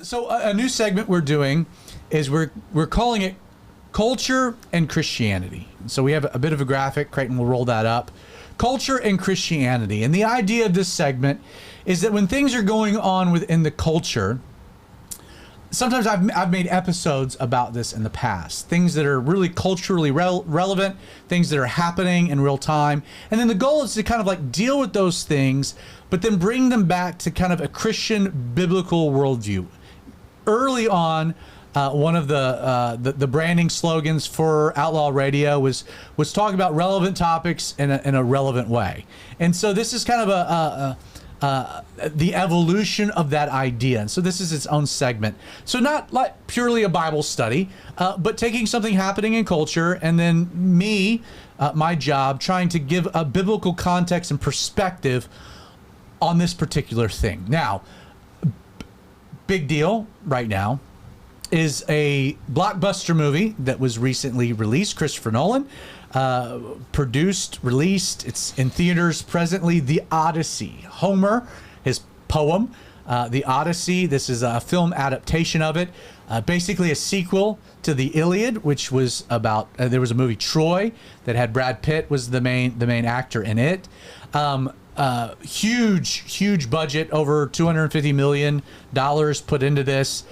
So a new segment we're doing is we're calling it Culture and Christianity. So we have a bit of a graphic. Creighton will roll that up. Culture and Christianity. And the idea of this segment is that when things are going on within the culture, sometimes I've made episodes about this in the past. Things that are really culturally relevant, things that are happening in real time. And then the goal is to kind of like deal with those things, but then bring them back to kind of a Christian biblical worldview. Early on, one of the branding slogans for Outlaw Radio was talking about relevant topics in a relevant way. And so this is kind of the evolution of that idea. And so this is its own segment. So not like purely a Bible study, but taking something happening in culture and then my job, trying to give a biblical context and perspective on this particular thing. Now, big deal right now is a blockbuster movie that was recently released. Christopher Nolan produced, released. It's in theaters presently. The Odyssey. Homer, his poem, The Odyssey. This is a film adaptation of it. Basically a sequel to the Iliad, which was about. There was a movie Troy that had Brad Pitt was the main actor in it. Huge budget, over $250 million put into this.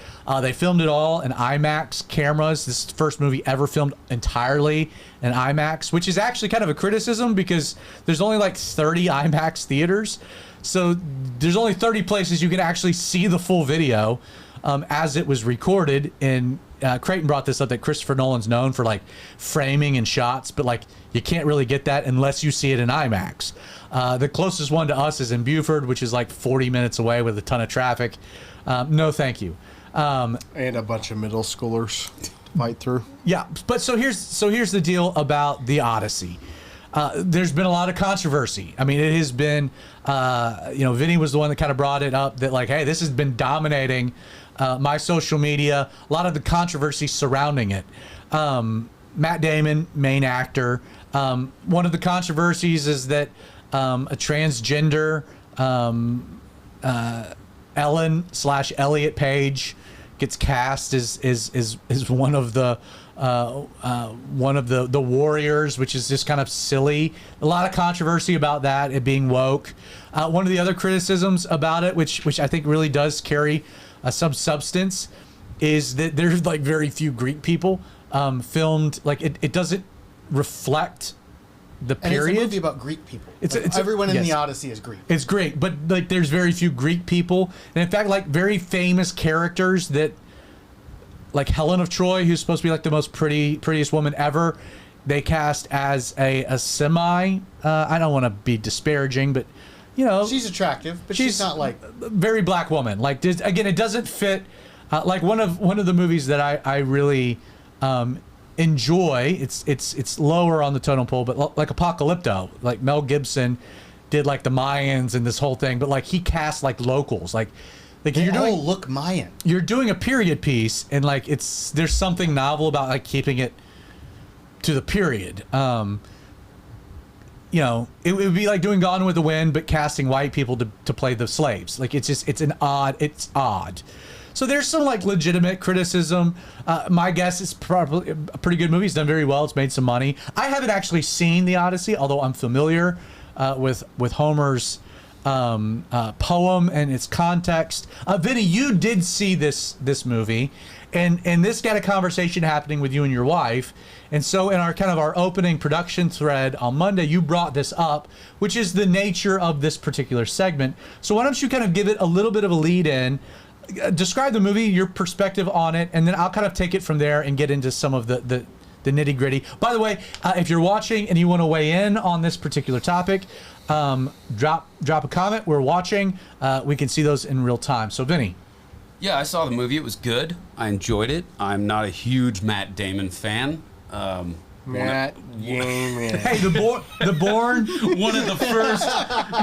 They filmed it all in IMAX cameras. This is the first movie ever filmed entirely in IMAX, which is actually kind of a criticism because there's only like 30 IMAX theaters. So there's only 30 places you can actually see the full video as it was recorded. And Creighton brought this up that Christopher Nolan's known for like framing and shots, but like you can't really get that unless you see it in IMAX. The closest one to us is in Buford, which is like 40 minutes away with a ton of traffic. No, thank you. And a bunch of middle schoolers fight through. Yeah, but so here's the deal about the Odyssey. There's been a lot of controversy. I mean, it has been, Vinny was the one that kind of brought it up that like, hey, this has been dominating my social media. A lot of the controversy surrounding it. Matt Damon, main actor. One of the controversies is that a transgender Ellen/Elliot Page gets cast as one of the warriors, which is just kind of silly. A lot of controversy about that, it being woke. One of the other criticisms about it, which I think really does carry some substance, is that there's like very few Greek people filmed. Like it doesn't reflect the period. And it's a movie about Greek people. It's everyone in the Odyssey is Greek. It's Greek, but like there's very few Greek people, and in fact, like very famous characters that, like Helen of Troy, who's supposed to be like the most prettiest woman ever, they cast as a semi. I don't want to be disparaging, but she's attractive, but she's not like very black woman. Like again, it doesn't fit. Like one of the movies that I really enjoy. It's lower on the totem pole, but like Apocalypto, like Mel Gibson did like the Mayans and this whole thing, but like he cast like locals, like they all look Mayan. You're doing a period piece, and like there's something novel about like keeping it to the period. It would be like doing Gone with the Wind, but casting white people to play the slaves. Like it's odd. So there's some like legitimate criticism. My guess is probably a pretty good movie. It's done very well. It's made some money. I haven't actually seen The Odyssey, although I'm familiar with Homer's poem and its context. Vinny, you did see this movie, and this got a conversation happening with you and your wife. And so in our opening production thread on Monday, you brought this up, which is the nature of this particular segment. So why don't you kind of give it a little bit of a lead in? Describe the movie, your perspective on it, and then I'll kind of take it from there and get into some of the nitty gritty. By the way, if you're watching and you want to weigh in on this particular topic, drop a comment. We're watching. We can see those in real time. So, Vinny. Yeah, I saw the movie. It was good. I enjoyed it. I'm not a huge Matt Damon fan. Matt Damon. Hey, the Bourne. One of the first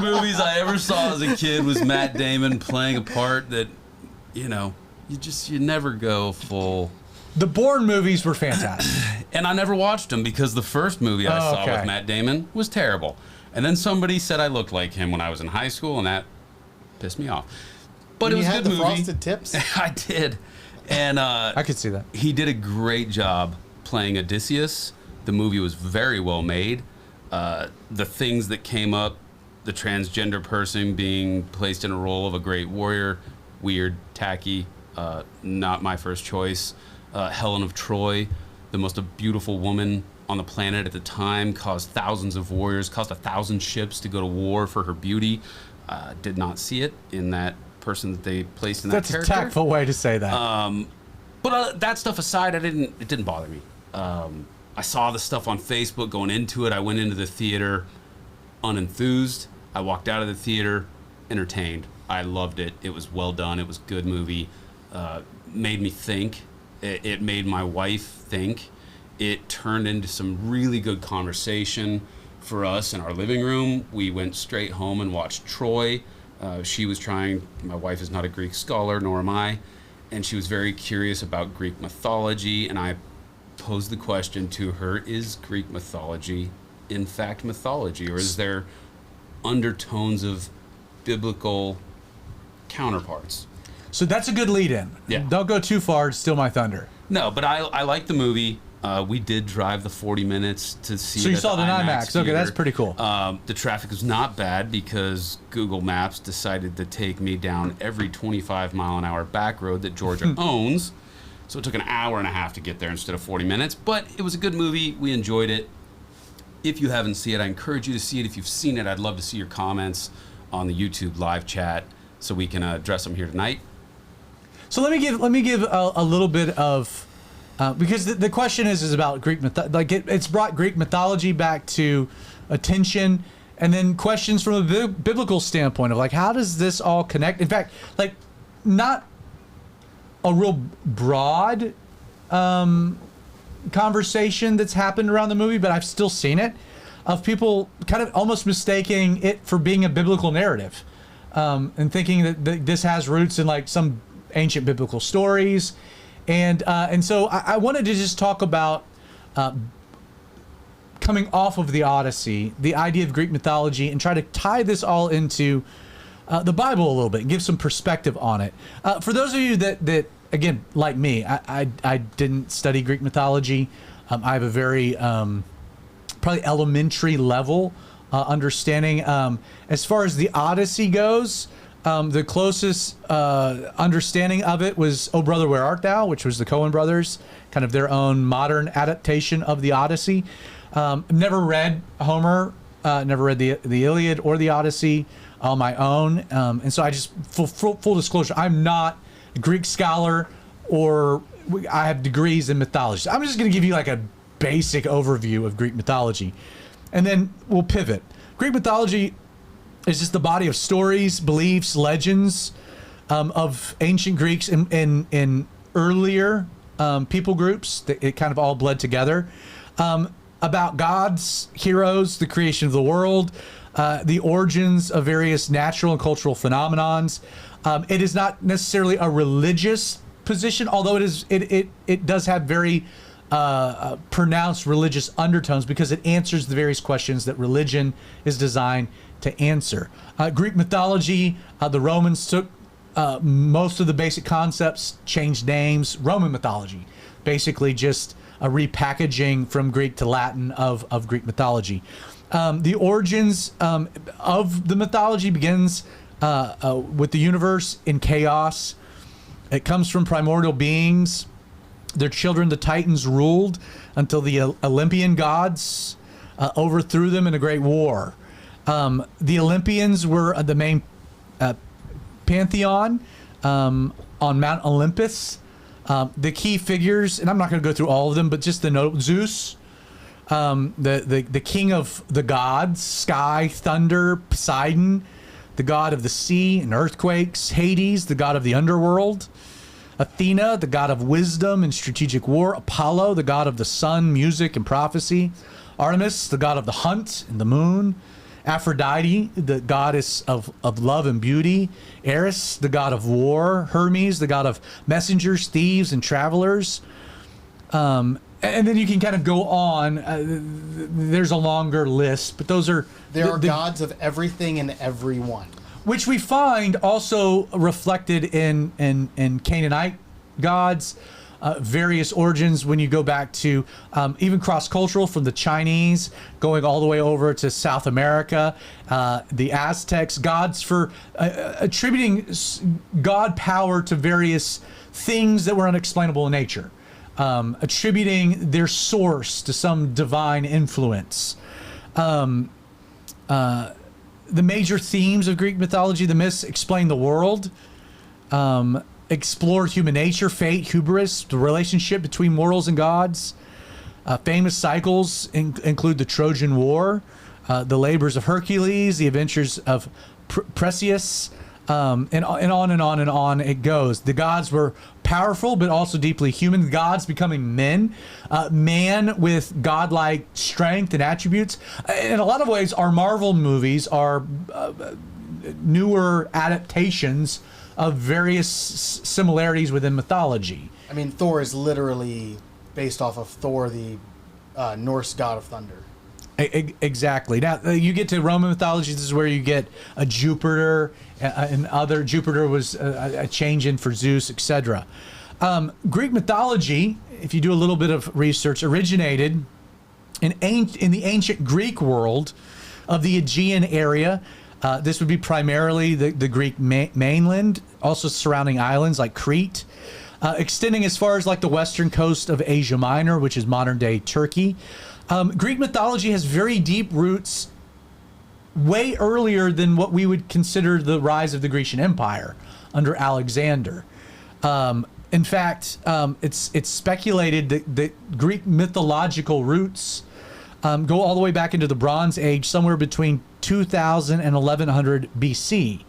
movies I ever saw as a kid was Matt Damon playing a part that, you never go full. The Bourne movies were fantastic. And I never watched them because the first movie I saw with Matt Damon was terrible. And then somebody said I looked like him when I was in high school, and that pissed me off. But it was a good movie. Frosted Tips? I did. And I could see that. he did a great job playing Odysseus. The movie was very well made. The things that came up, the transgender person being placed in a role of a great warrior, weird, tacky, not my first choice. Helen of Troy, the most beautiful woman on the planet at the time, caused thousands of warriors, caused 1,000 ships to go to war for her beauty. Did not see it in that person that they placed in that character. That's a tactful way to say that. But that stuff aside, it didn't bother me. I saw the stuff on Facebook going into it. I went into the theater unenthused. I walked out of the theater entertained. I loved it. It was well done. It was a good movie. Made me think. It made my wife think. It turned into some really good conversation for us in our living room. We went straight home and watched Troy. She was trying, my wife is not a Greek scholar, nor am I, and she was very curious about Greek mythology, and I posed the question to her, is Greek mythology in fact mythology, or is there undertones of biblical counterparts? So that's a good lead-in. Yeah. Don't go too far to steal my thunder. No, but I like the movie. We did drive the 40 minutes to see. So you saw it in IMAX. Okay, that's pretty cool. The traffic was not bad because Google Maps decided to take me down every 25-mile-an-hour back road that Georgia owns. So it took an hour and a half to get there instead of 40 minutes. But it was a good movie. We enjoyed it. If you haven't seen it, I encourage you to see it. If you've seen it, I'd love to see your comments on the YouTube live chat so we can address them here tonight. So let me give a little bit of because the question is about Greek it's brought Greek mythology back to attention, and then questions from a biblical standpoint of like, how does this all connect? In fact, like, not a real broad conversation that's happened around the movie, but I've still seen it, of people kind of almost mistaking it for being a biblical narrative, and thinking that this has roots in like some ancient biblical stories. And so I wanted to just talk about coming off of the Odyssey, the idea of Greek mythology, and try to tie this all into the Bible a little bit and give some perspective on it. For those of you that again, like me, I didn't study Greek mythology. I have a very probably elementary level understanding. As far as the Odyssey goes, the closest understanding of it was "Oh Brother, Where Art Thou?", which was the Coen brothers, kind of their own modern adaptation of the Odyssey. Never read Homer, never read the Iliad or the Odyssey on my own, and so I just full disclosure, I'm not a Greek scholar, or I have degrees in mythology. So I'm just going to give you like a basic overview of Greek mythology, and then we'll pivot. Greek mythology is just the body of stories, beliefs, legends of ancient Greeks and earlier people groups that it kind of all bled together, about gods, heroes, the creation of the world, the origins of various natural and cultural phenomenons. It is not necessarily a religious position, although it does have very pronounced religious undertones, because it answers the various questions that religion is designed to answer. Greek mythology, the Romans took most of the basic concepts, changed names. Roman mythology, basically just a repackaging from Greek to Latin of Greek mythology. The origins of the mythology begins with the universe in chaos. It comes from primordial beings. Their children, the Titans, ruled until the Olympian gods overthrew them in a great war. The Olympians were the main pantheon on Mount Olympus. The key figures, and I'm not going to go through all of them, but just the note: Zeus, the king of the gods, sky, thunder; Poseidon, the god of the sea and earthquakes; Hades, the god of the underworld; Athena, the god of wisdom and strategic war; Apollo, the god of the sun, music, and prophecy; Artemis, the god of the hunt and the moon; Aphrodite, the goddess of love and beauty; Eris, the god of war; Hermes, the god of messengers, thieves, and travelers. And then you can kind of go on. There's a longer list, but those are... There are gods of everything and everyone. which we find also reflected in Canaanite gods, various origins when you go back to even cross-cultural, from the Chinese going all the way over to South America, the Aztecs, gods for attributing God power to various things that were unexplainable in nature, attributing their source to some divine influence. The major themes of Greek mythology, the myths explain the world, explore human nature, fate, hubris, the relationship between mortals and gods. Famous cycles include the Trojan War, the labors of Hercules, the adventures of Perseus, and on and on and on it goes. The gods were powerful, but also deeply human. Gods becoming men, man with godlike strength and attributes. In a lot of ways, our Marvel movies are newer adaptations of various similarities within mythology. I mean, Thor is literally based off of Thor, the Norse god of thunder. Exactly. Now you get to Roman mythology. This is where you get a Jupiter, and other Jupiter was a change in for Zeus, etc. Greek mythology, if you do a little bit of research, originated in the ancient Greek world of the Aegean area. This would be primarily the Greek mainland, also surrounding islands like Crete, extending as far as like the western coast of Asia Minor, which is modern day Turkey. Greek mythology has very deep roots way earlier than what we would consider the rise of the Grecian Empire under Alexander. In fact, it's speculated that Greek mythological roots go all the way back into the Bronze Age, somewhere between 2000 and 1100 BC.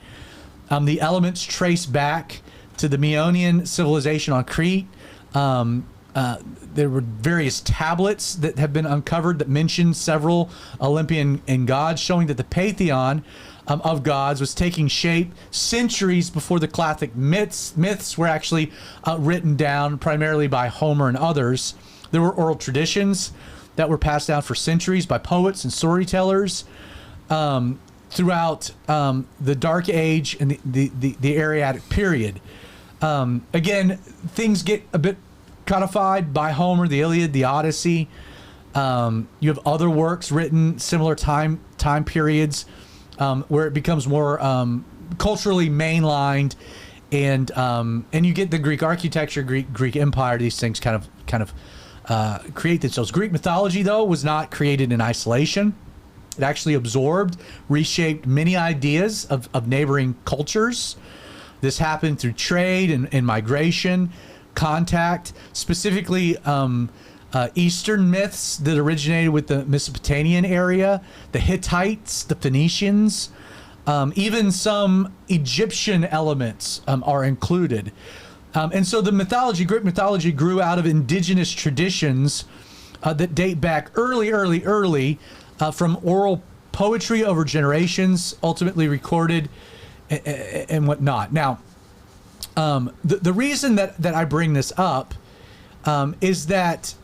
The elements trace back to the Meonian civilization on Crete. There were various tablets that have been uncovered that mention several Olympian gods, showing that the pantheon of gods was taking shape centuries before the classic myths were actually written down, primarily by Homer and others. There were oral traditions that were passed down for centuries by poets and storytellers throughout the Dark Age and the Ariatic period. Again, things get a bit codified by Homer, the Iliad, the Odyssey. You have other works written similar time periods where it becomes more culturally mainlined, and you get the Greek architecture, Greek Empire. These things kind of create themselves. Greek mythology, though, was not created in isolation. It actually absorbed, reshaped many ideas of neighboring cultures. This happened through trade and migration, contact, specifically Eastern myths that originated with the Mesopotamian area, the Hittites, the Phoenicians, even some Egyptian elements are included. And so the Greek mythology grew out of indigenous traditions that date back early from oral poetry over generations, ultimately recorded and whatnot. Now, the reason that I bring this up is that,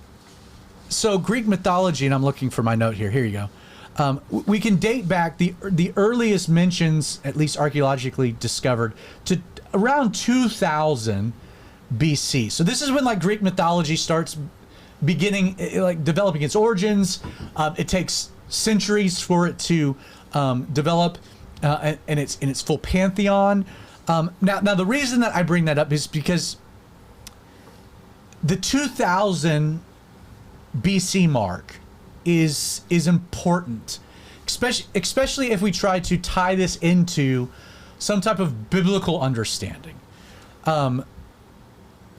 so Greek mythology, and I'm looking for my note here. Here you go. We can date back the earliest mentions, at least archaeologically discovered, to around 2000 BC. So this is when like Greek mythology starts beginning, like developing its origins. It takes centuries for it to develop in its full pantheon. Now the reason that I bring that up is because the 2000 BC mark is important, especially if we try to tie this into some type of biblical understanding.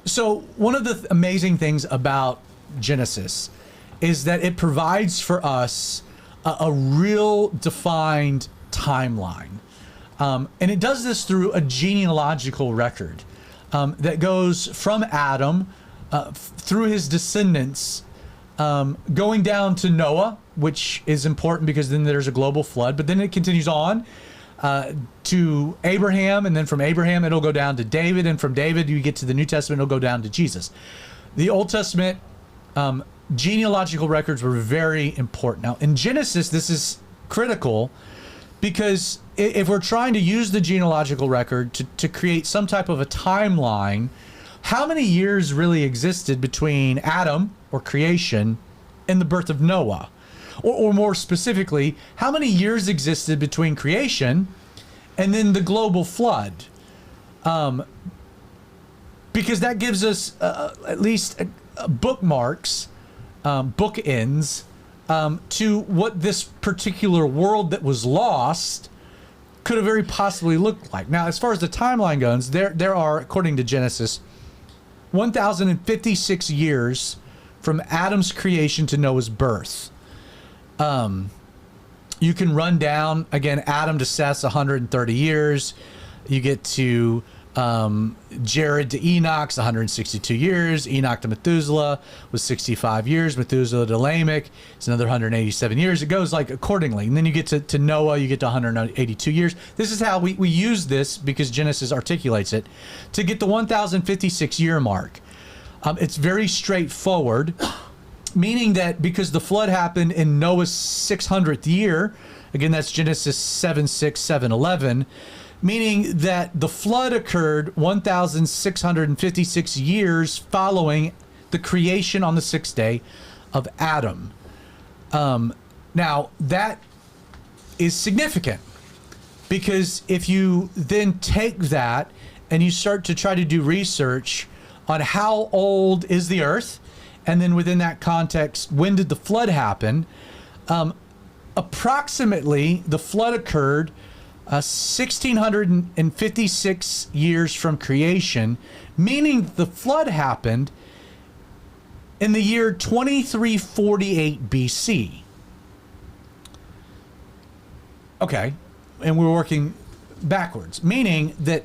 So one of the amazing things about Genesis is that it provides for us a real defined timeline. And it does this through a genealogical record that goes from Adam through his descendants, going down to Noah, which is important because then there's a global flood, but then it continues on to Abraham, and then from Abraham it'll go down to David, and from David you get to the New Testament, it'll go down to Jesus. The Old Testament genealogical records were very important. Now in Genesis, this is critical Because if we're trying to use the genealogical record to create some type of a timeline, how many years really existed between Adam, or creation, and the birth of Noah? Or more specifically, how many years existed between creation and then the global flood? Because that gives us at least bookmarks, bookends, to what this particular world that was lost could have very possibly looked like. Now, as far as the timeline goes, there are, according to Genesis, 1,056 years from Adam's creation to Noah's birth. You can run down, again, Adam to Seth's 130 years. You get to Jared to Enoch's 162 years. Enoch to Methuselah was 65 years. Methuselah to Lamech is another 187 years. It goes like accordingly. And then you get to Noah, you get to 182 years. This is how we use this, because Genesis articulates it, to get the 1,056 year mark. It's very straightforward, meaning that because the flood happened in Noah's 600th year, again, that's Genesis 7:6, 7:11, meaning that the flood occurred 1,656 years following the creation on the sixth day of Adam. Now, that is significant, because if you then take that and you start to try to do research on how old is the earth, and then within that context, when did the flood happen? Approximately, the flood occurred 1,656 years from creation, meaning the flood happened in the year 2348 BC. Okay, and we're working backwards, meaning that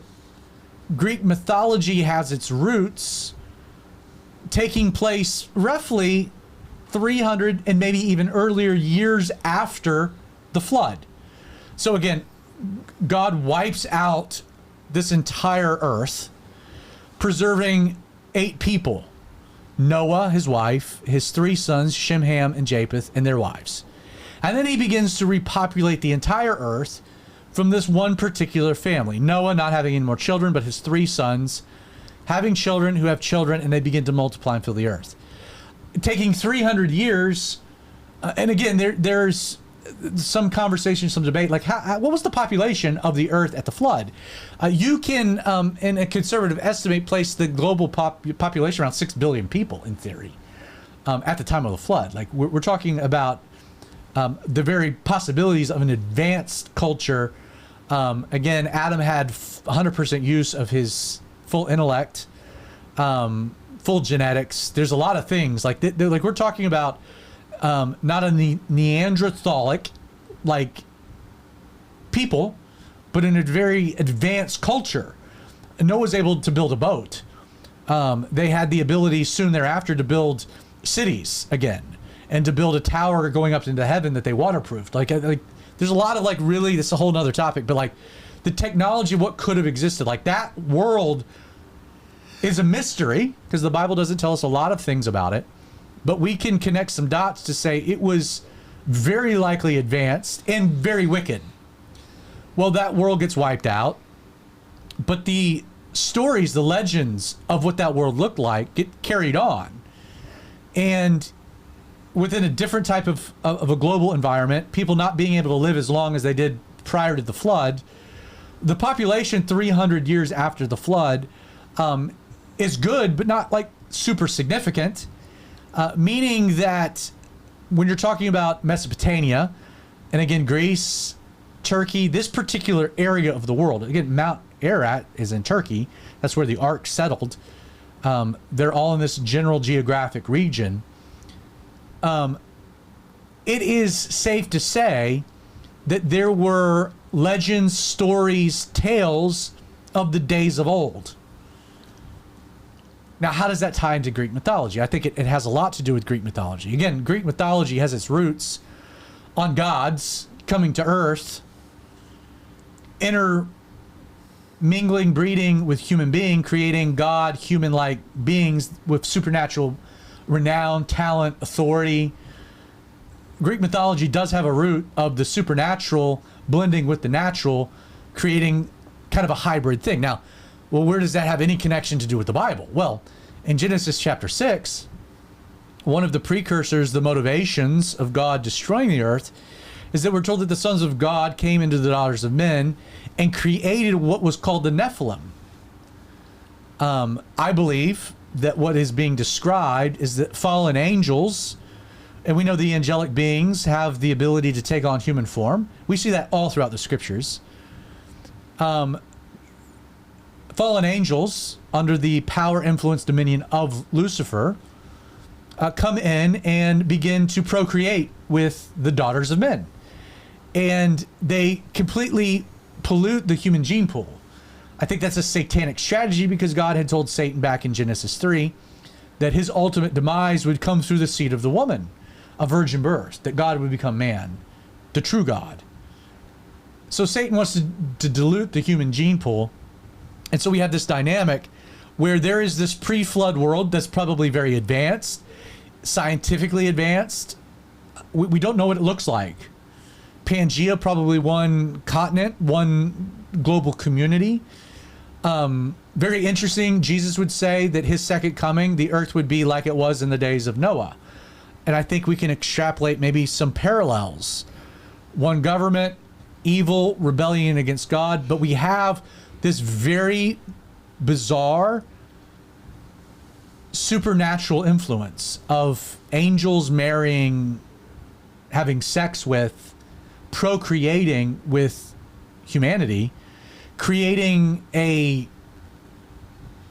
Greek mythology has its roots taking place roughly 300 and maybe even earlier years after the flood. So again, God wipes out this entire earth, preserving 8 people: Noah, his wife, his 3 sons, Shem, Ham, and Japheth, and their wives. And then he begins to repopulate the entire earth from this one particular family. Noah not having any more children, but his 3 sons having children who have children, and they begin to multiply and fill the earth. Taking 300 years, and again, there's some conversation, some debate, like what was the population of the earth at the flood? You can, in a conservative estimate, place the global population around 6 billion people, in theory, at the time of the flood. Like we're talking about the very possibilities of an advanced culture. Again, Adam had 100% use of his full intellect, full genetics. There's a lot of things like like we're talking about. Not a Neanderthalic like people, but in a very advanced culture. Noah was able to build a boat. They had the ability soon thereafter to build cities again, and to build a tower going up into heaven that they waterproofed. Like there's a lot of like, really, this is a whole nother topic, but like the technology, what could have existed, like that world is a mystery, because the Bible doesn't tell us a lot of things about it. But we can connect some dots to say it was very likely advanced and very wicked. Well, that world gets wiped out, but the stories, the legends of what that world looked like get carried on. And within a different type of a global environment, people not being able to live as long as they did prior to the flood, the population 300 years after the flood is good, but not like super significant. Meaning that when you're talking about Mesopotamia, and again, Greece, Turkey, this particular area of the world, again, Mount Ararat is in Turkey. That's where the ark settled. They're all in this general geographic region. It is safe to say that there were legends, stories, tales of the days of old. Now, how does that tie into Greek mythology? I think it has a lot to do with Greek mythology. Again, Greek mythology has its roots on gods coming to earth, intermingling, breeding with human being, creating God, human-like beings with supernatural renown, talent, authority. Greek mythology does have a root of the supernatural blending with the natural, creating kind of a hybrid thing. Now, well, where does that have any connection to do with the Bible? Well, in Genesis chapter 6, one of the precursors, the motivations of God destroying the earth, is that we're told that the sons of God came into the daughters of men and created what was called the Nephilim. I believe that what is being described is that fallen angels, and we know the angelic beings have the ability to take on human form. We see that all throughout the scriptures. Fallen angels, under the power, influence, dominion of Lucifer, come in and begin to procreate with the daughters of men. And they completely pollute the human gene pool. I think that's a satanic strategy because God had told Satan back in Genesis 3 that his ultimate demise would come through the seed of the woman, a virgin birth, that God would become man, the true God. So Satan wants to dilute the human gene pool. And so we have this dynamic where there is this pre-flood world that's probably very advanced, scientifically advanced. We don't know what it looks like. Pangea, probably one continent, one global community. Very interesting. Jesus would say that his second coming, the earth would be like it was in the days of Noah. And I think we can extrapolate maybe some parallels. One government, evil, rebellion against God, but we have this very bizarre supernatural influence of angels marrying, having sex with, procreating with humanity, creating a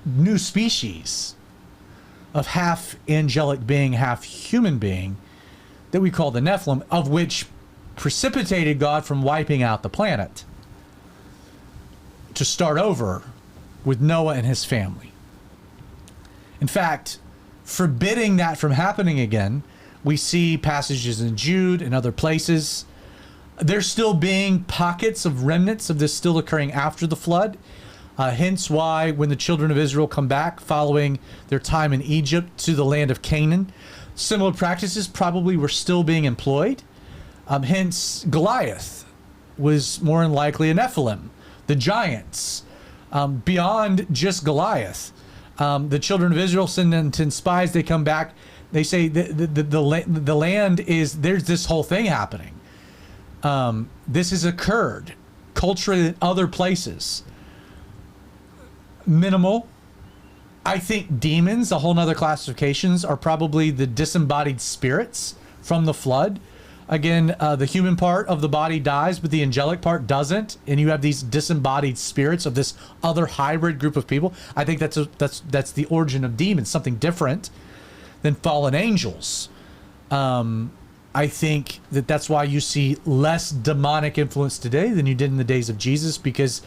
new species of half angelic being, half human being that we call the Nephilim, of which precipitated God from wiping out the planet to start over with Noah and his family. In fact, forbidding that from happening again, we see passages in Jude and other places. There's still being pockets of remnants of this still occurring after the flood. Hence why when the children of Israel come back following their time in Egypt to the land of Canaan, similar practices probably were still being employed. Hence Goliath was more than likely a Nephilim, the giants. Beyond just Goliath, the children of Israel send 10 spies, they come back, they say the land is, there's this whole thing happening. This has occurred culturally in other places. Minimal. I think demons, a whole nother classifications, are probably the disembodied spirits from the flood. Again, the human part of the body dies, but the angelic part doesn't, and you have these disembodied spirits of this other hybrid group of people. I think that's the origin of demons, something different than fallen angels. I think that's why you see less demonic influence today than you did in the days of Jesus, because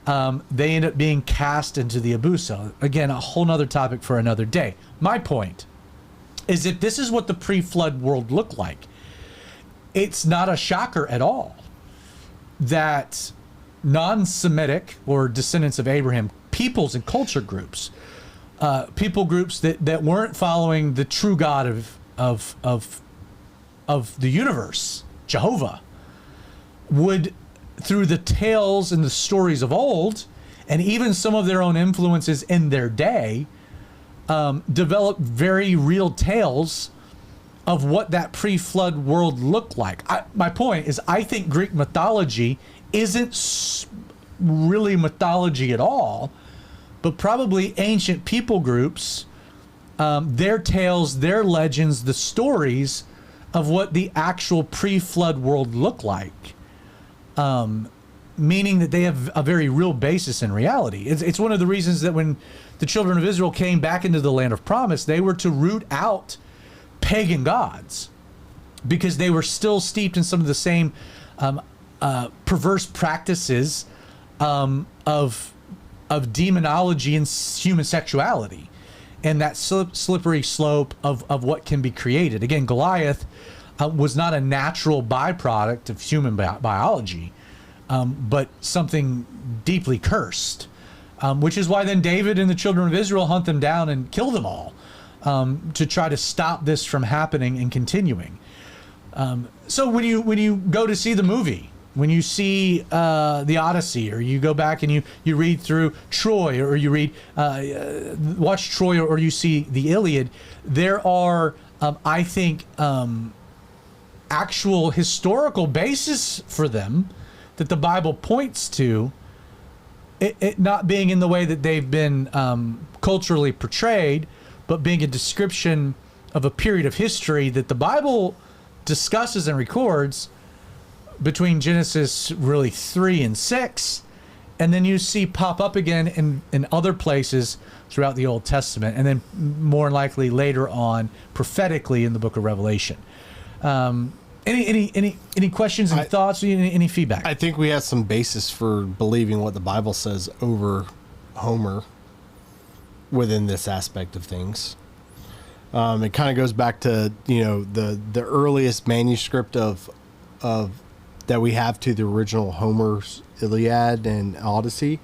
they end up being cast into the abyss. So again, a whole nother topic for another day. My point is that this is what the pre-flood world looked like. It's not a shocker at all that non-Semitic or descendants of Abraham peoples and culture groups, people groups that weren't following the true God of the universe, Jehovah, would, through the tales and the stories of old, and even some of their own influences in their day, develop very real tales of what that pre-flood world looked like. My point is, I think Greek mythology isn't really mythology at all, but probably ancient people groups, their tales, their legends, the stories of what the actual pre-flood world looked like, meaning that they have a very real basis in reality. It's one of the reasons that when the children of Israel came back into the land of promise, they were to root out pagan gods because they were still steeped in some of the same perverse practices of demonology and human sexuality, and that slippery slope of what can be created. Again, Goliath was not a natural byproduct of human biology, but something deeply cursed, which is why then David and the children of Israel hunt them down and kill them all to try to stop this from happening and continuing. So when you go to see the movie, when you see the Odyssey, or you go back and you read through Troy, or you read watch Troy, or you see the Iliad, there are I think actual historical basis for them that the Bible points to. It not being in the way that they've been culturally portrayed, but being a description of a period of history that the Bible discusses and records between Genesis really 3 and 6, and then you see pop up again in other places throughout the Old Testament, and then more likely later on prophetically in the book of Revelation. Any questions and thoughts? Any feedback? I think we have some basis for believing what the Bible says over Homer within this aspect of things. It kind of goes back to the earliest manuscript of that we have to the original Homer's Iliad and Odyssey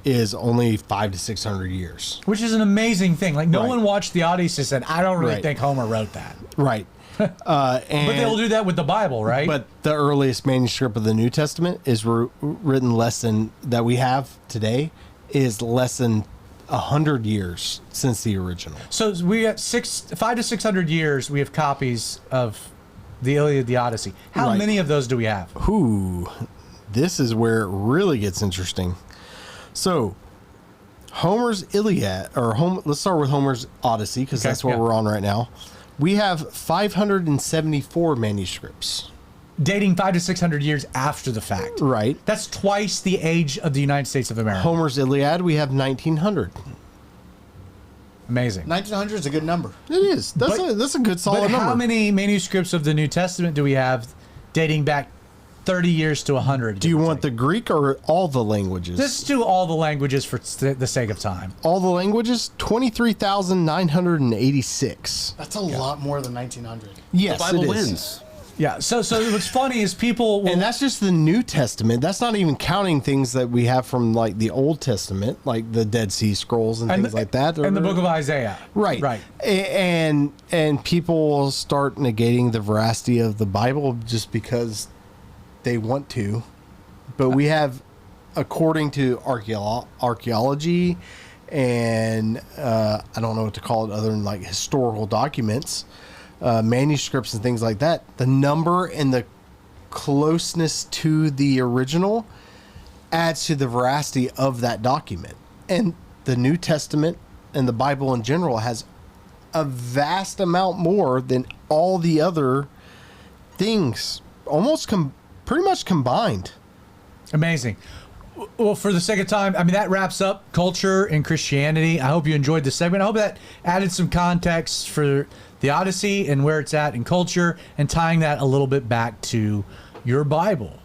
is only 500 to 600 years, which is an amazing thing. Like no Right. one watched the Odyssey and said, "I don't really Right. think Homer wrote that." right? But they'll do that with the Bible, right? But the earliest manuscript of the New Testament is written less than that we have today is less than 100 years since the original. So we got 500 to 600 years. We have copies of the Iliad, the Odyssey. How Right. many of those do we have? Ooh, this is where it really gets interesting. So, Homer's Iliad, let's start with Homer's Odyssey, because Okay, that's what yeah. we're on right now. We have 574 manuscripts. Dating 500 to 600 years after the fact. Right. That's twice the age of the United States of America. Homer's Iliad, we have 1900. Amazing. 1900 is a good number. It is. That's a good solid But number. how many manuscripts of the New Testament do we have dating back 30 years to 100? Do you want the Greek or all the languages? Let's do all the languages for the sake of time. All the languages, 23,986. That's a lot more than 1900. Yes, The Bible it is. wins. Yeah. So what's funny is people will, And that's just the New Testament. That's not even counting things that we have from like the Old Testament, like the Dead Sea Scrolls and things like that. and the book of Isaiah. Right. Right. And people will start negating the veracity of the Bible just because they want to. But we have, according to archaeology and I don't know what to call it other than like historical documents, manuscripts and things like that, the number and the closeness to the original adds to the veracity of that document. And the New Testament and the Bible in general has a vast amount more than all the other things, almost pretty much combined. Amazing. Well, for the sake of time, I mean, that wraps up culture and Christianity. I hope you enjoyed this segment. I hope that added some context for the Odyssey and where it's at in culture, and tying that a little bit back to your Bible.